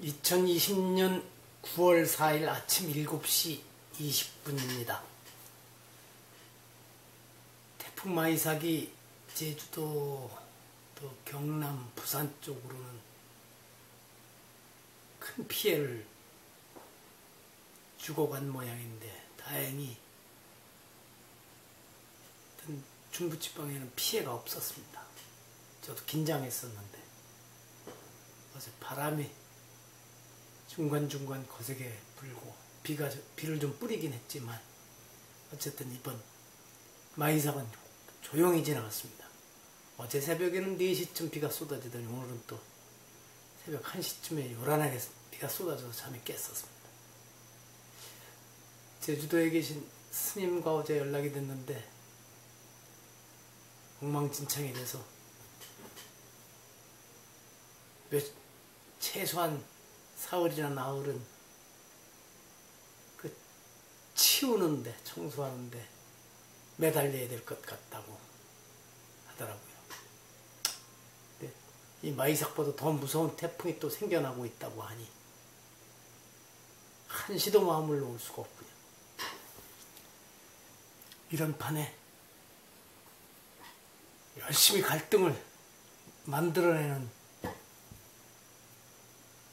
2020년 9월 4일 아침 7시 20분입니다. 태풍 마이삭이 제주도 또 경남, 부산 쪽으로는 큰 피해를 주고 간 모양인데 다행히 중부지방에는 피해가 없었습니다. 저도 긴장했었는데 어제 바람이 중간중간 거세게 불고 비를 좀 뿌리긴 했지만 어쨌든 이번 마이삭은 조용히 지나갔습니다. 어제 새벽에는 4시쯤 비가 쏟아지더니 오늘은 또 새벽 1시쯤에 요란하게 비가 쏟아져서 잠이 깼었습니다. 제주도에 계신 스님과 어제 연락이 됐는데 엉망진창이 돼서 최소한 사흘이나 나흘은 그 치우는데 청소하는데 매달려야 될 것 같다고 하더라고요. 근데 이 마이삭보다 더 무서운 태풍이 또 생겨나고 있다고 하니 한시도 마음을 놓을 수가 없군요. 이런 판에 열심히 갈등을 만들어내는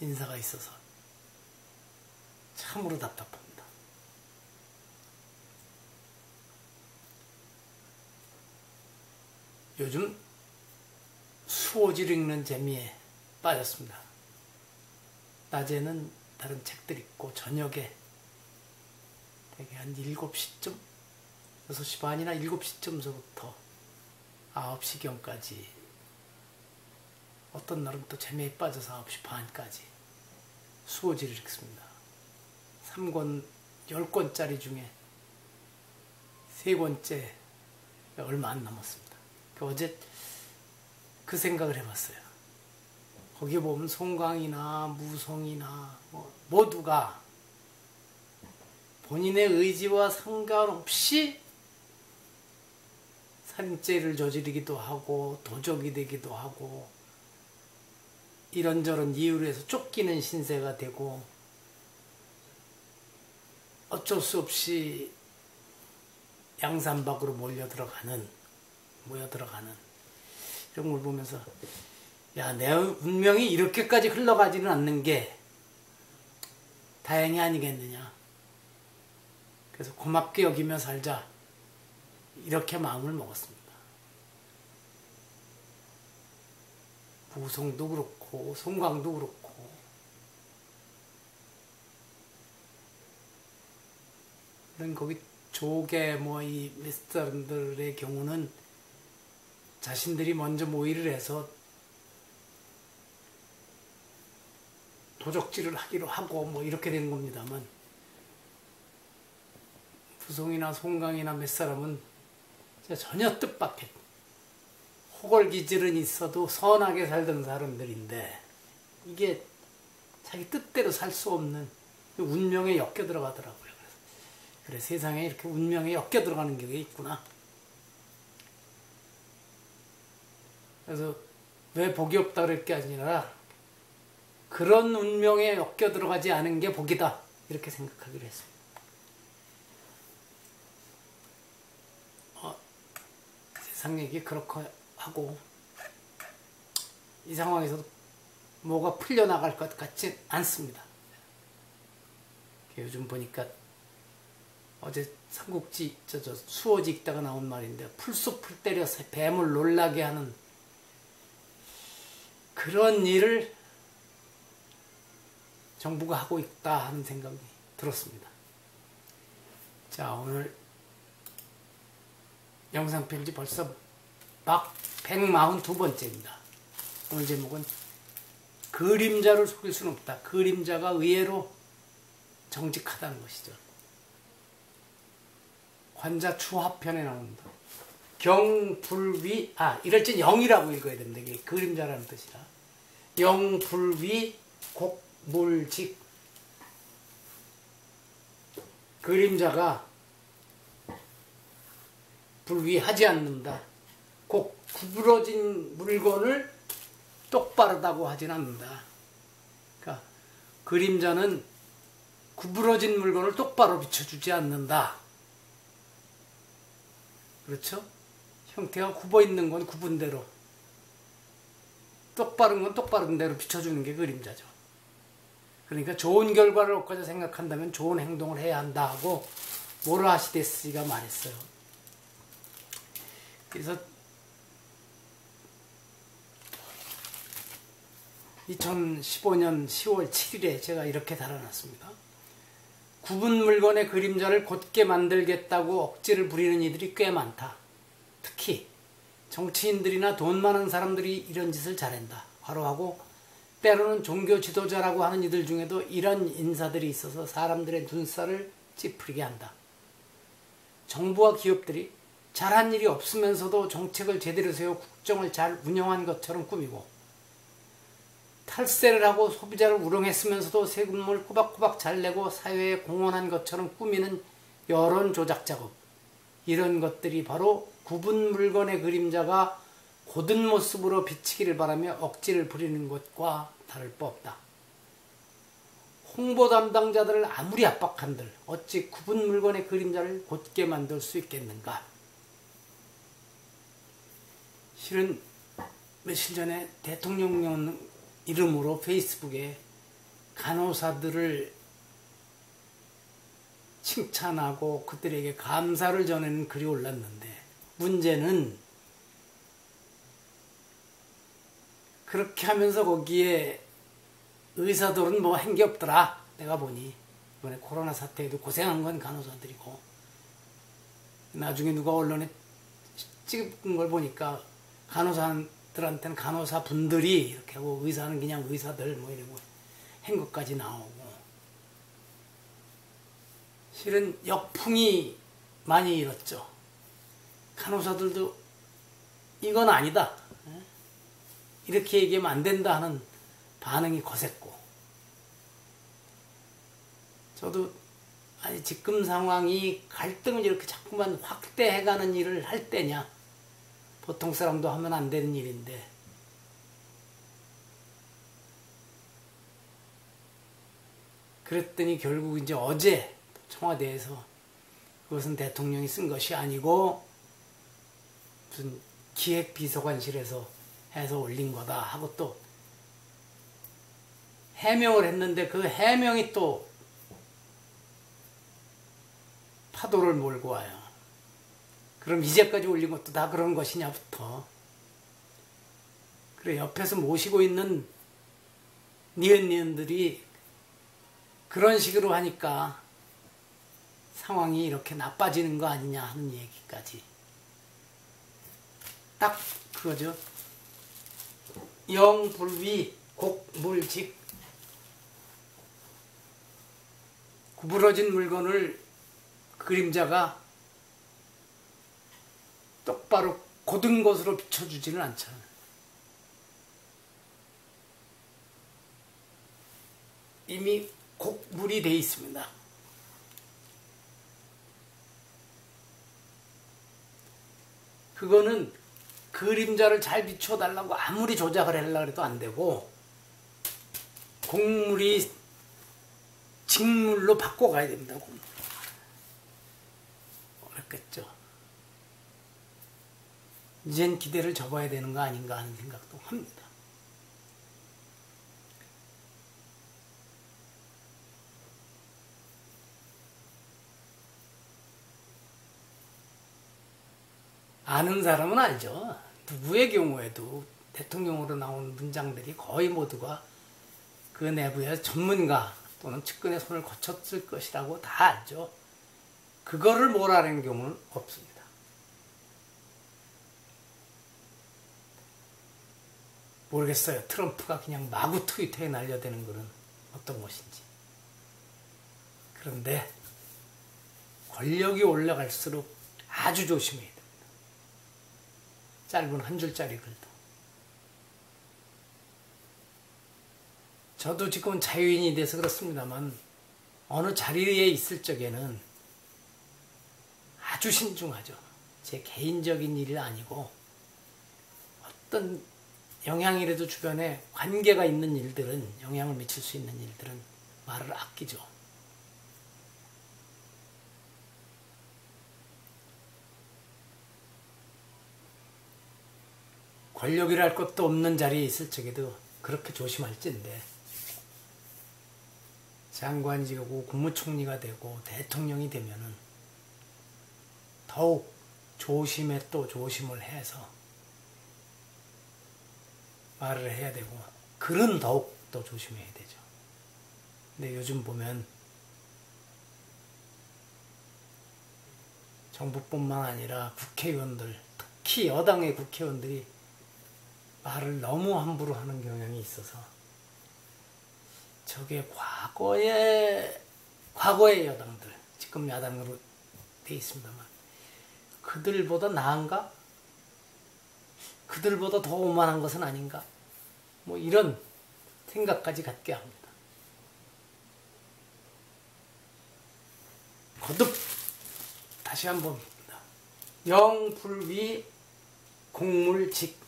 인사가 있어서 참으로 답답합니다. 요즘 수호지를 읽는 재미에 빠졌습니다. 낮에는 다른 책들 읽고 저녁에 되게 한 7시쯤 6시 반이나 7시쯤서부터 9시경까지 어떤 날은 또 재미에 빠져서 9시 반까지 수호지를 읽습니다. 3권, 10권짜리 중에 3권째 얼마 안 남았습니다. 어제 그 생각을 해봤어요. 거기 보면 송강이나 무송이나 모두가 본인의 의지와 상관없이 살인죄를 저지르기도 하고 도적이 되기도 하고 이런저런 이유로 해서 쫓기는 신세가 되고 어쩔 수 없이 양산박으로 모여 들어가는 이런 걸 보면서 야, 내 운명이 이렇게까지 흘러가지는 않는 게 다행이 아니겠느냐. 그래서 고맙게 여기며 살자 이렇게 마음을 먹었습니다. 무송도 그렇고 송강도 그렇고 그런 거기 조계 이 몇 사람들의 경우는 자신들이 먼저 모의를 해서 도적질을 하기로 하고 이렇게 된 겁니다만 부송이나 송강이나 몇 사람은 전혀 뜻밖의 호걸기질은 있어도 선하게 살던 사람들인데 이게 자기 뜻대로 살 수 없는 운명에 엮여 들어가더라고요. 그래 세상에 이렇게 운명에 엮여 들어가는 게 있구나. 그래서 왜 복이 없다 그럴 게 아니라 그런 운명에 엮여 들어가지 않은 게 복이다 이렇게 생각하기로 했습니다. 세상 얘기 그렇게 하고 이 상황에서도 뭐가 풀려나갈 것 같지 않습니다. 요즘 보니까 어제 삼국지 수호지 읽다가 나온 말인데 풀숲을 때려서 뱀을 놀라게 하는 그런 일을 정부가 하고 있다 하는 생각이 들었습니다. 자, 오늘 영상 편지 벌써 막 142번째입니다. 오늘 제목은 그림자를 속일 수는 없다. 그림자가 의외로 정직하다는 것이죠. 관자 추화편에 나옵니다. 경불위, 이럴 땐 영이라고 읽어야 됩니다. 이게 그림자라는 뜻이라. 영불위 곡물직. 그림자가 불위하지 않는다. 구부러진 물건을 똑바르다고 하진 않는다. 그러니까 그림자는 구부러진 물건을 똑바로 비춰주지 않는다. 그렇죠? 형태가 굽어 있는 건 굽은 대로, 똑바른 건 똑바른 대로 비춰주는 게 그림자죠. 그러니까 좋은 결과를 얻고자 생각한다면 좋은 행동을 해야 한다 하고 모라하시데스가 말했어요. 그래서 2015년 10월 7일에 제가 이렇게 달아놨습니다. 굽은 물건의 그림자를 곧게 만들겠다고 억지를 부리는 이들이 꽤 많다. 특히 정치인들이나 돈 많은 사람들이 이런 짓을 잘한다. 바로하고 때로는 종교 지도자라고 하는 이들 중에도 이런 인사들이 있어서 사람들의 눈살을 찌푸리게 한다. 정부와 기업들이 잘한 일이 없으면서도 정책을 제대로 세워 국정을 잘 운영한 것처럼 꾸미고, 탈세를 하고 소비자를 우롱했으면서도 세금을 꼬박꼬박 잘 내고 사회에 공헌한 것처럼 꾸미는 여론 조작 작업, 이런 것들이 바로 굽은 물건의 그림자가 고든 모습으로 비치기를 바라며 억지를 부리는 것과 다를 바 없다. 홍보 담당자들을 아무리 압박한들 어찌 굽은 물건의 그림자를 곧게 만들 수 있겠는가. 실은 며칠 전에 대통령 이름으로 페이스북에 간호사들을 칭찬하고 그들에게 감사를 전하는 글이 올랐는데, 문제는 그렇게 하면서 거기에 의사들은 뭐 한 게 없더라. 내가 보니 이번에 코로나 사태에도 고생한 건 간호사들이고, 나중에 누가 언론에 찍은 걸 보니까 간호사들한테는 간호사분들이 이렇게 하고 의사는 그냥 의사들 뭐 이러고 한 것까지 나오고, 실은 역풍이 많이 일었죠. 간호사들도 이건 아니다, 이렇게 얘기하면 안 된다 하는 반응이 거셌고, 저도 아니 지금 상황이 갈등을 이렇게 자꾸만 확대해가는 일을 할 때냐, 보통 사람도 하면 안 되는 일인데, 그랬더니 결국 이제 어제 청와대에서 그것은 대통령이 쓴 것이 아니고 무슨 기획비서관실에서 해서 올린 거다 하고 또 해명을 했는데, 그 해명이 또 파도를 몰고 와요. 그럼 이제까지 올린 것도 다 그런 것이냐부터. 그래, 옆에서 모시고 있는 니은니은들이 그런 식으로 하니까 상황이 이렇게 나빠지는 거 아니냐 하는 얘기까지. 딱 그거죠. 영불위 곡물직. 구부러진 물건을 그림자가 똑바로 고든 것으로 비춰주지는 않잖아요. 이미 곡물이 돼 있습니다. 그거는 그림자를 잘 비춰달라고 아무리 조작을 하려고 해도 안 되고, 곡물이 직물로 바꿔가야 됩니다. 어렵겠죠. 이젠 기대를 접어야 되는 거 아닌가 하는 생각도 합니다. 아는 사람은 알죠. 누구의 경우에도 대통령으로 나온 문장들이 거의 모두가 그 내부의 전문가 또는 측근의 손을 거쳤을 것이라고 다 알죠. 그거를 몰아내는 경우는 없습니다. 모르겠어요. 트럼프가 그냥 마구 트위터에 날려대는 것은 어떤 것인지. 그런데 권력이 올라갈수록 아주 조심해야 됩니다. 짧은 한 줄짜리 글도. 저도 지금은 자유인이 돼서 그렇습니다만, 어느 자리에 있을 적에는 아주 신중하죠. 제 개인적인 일이 아니고 어떤 영향이라도 주변에 관계가 있는 일들은, 영향을 미칠 수 있는 일들은 말을 아끼죠. 권력이랄 것도 없는 자리에 있을 적에도 그렇게 조심할진데 장관이 되고 국무총리가 되고 대통령이 되면은 더욱 조심에 또 조심을 해서 말을 해야 되고 글은 더욱 더 조심해야 되죠. 근데 요즘 보면 정부뿐만 아니라 국회의원들, 특히 여당의 국회의원들이 말을 너무 함부로 하는 경향이 있어서 저게 과거의 여당들, 지금 야당으로 돼 있습니다만 그들보다 나은가? 그들보다 더 오만한 것은 아닌가? 뭐 이런 생각까지 갖게 합니다. 거듭 다시 한번 봅니다. 영불위 공물직.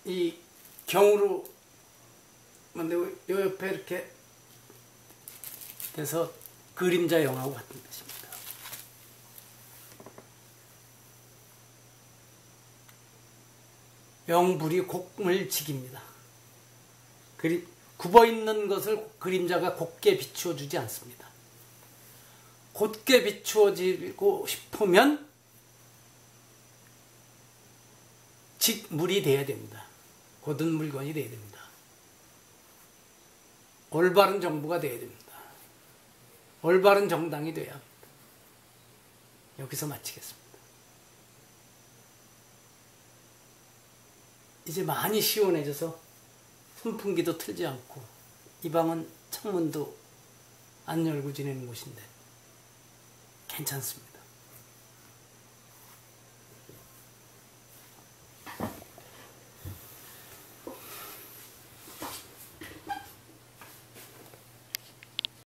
이 경으로 만들고 요 옆에 이렇게 돼서 그림자 영하고 같은 뜻입니다. 영불이 곡물직입니다. 굽어있는 것을 그림자가 곱게 비추어 주지 않습니다. 곧게 비추어지고 싶으면 직물이 돼야 됩니다. 곧은 물건이 돼야 됩니다. 올바른 정부가 돼야 됩니다. 올바른 정당이 돼야 합니다. 여기서 마치겠습니다. 이제 많이 시원해져서 선풍기도 틀지 않고 이 방은 창문도 안 열고 지내는 곳인데 괜찮습니다.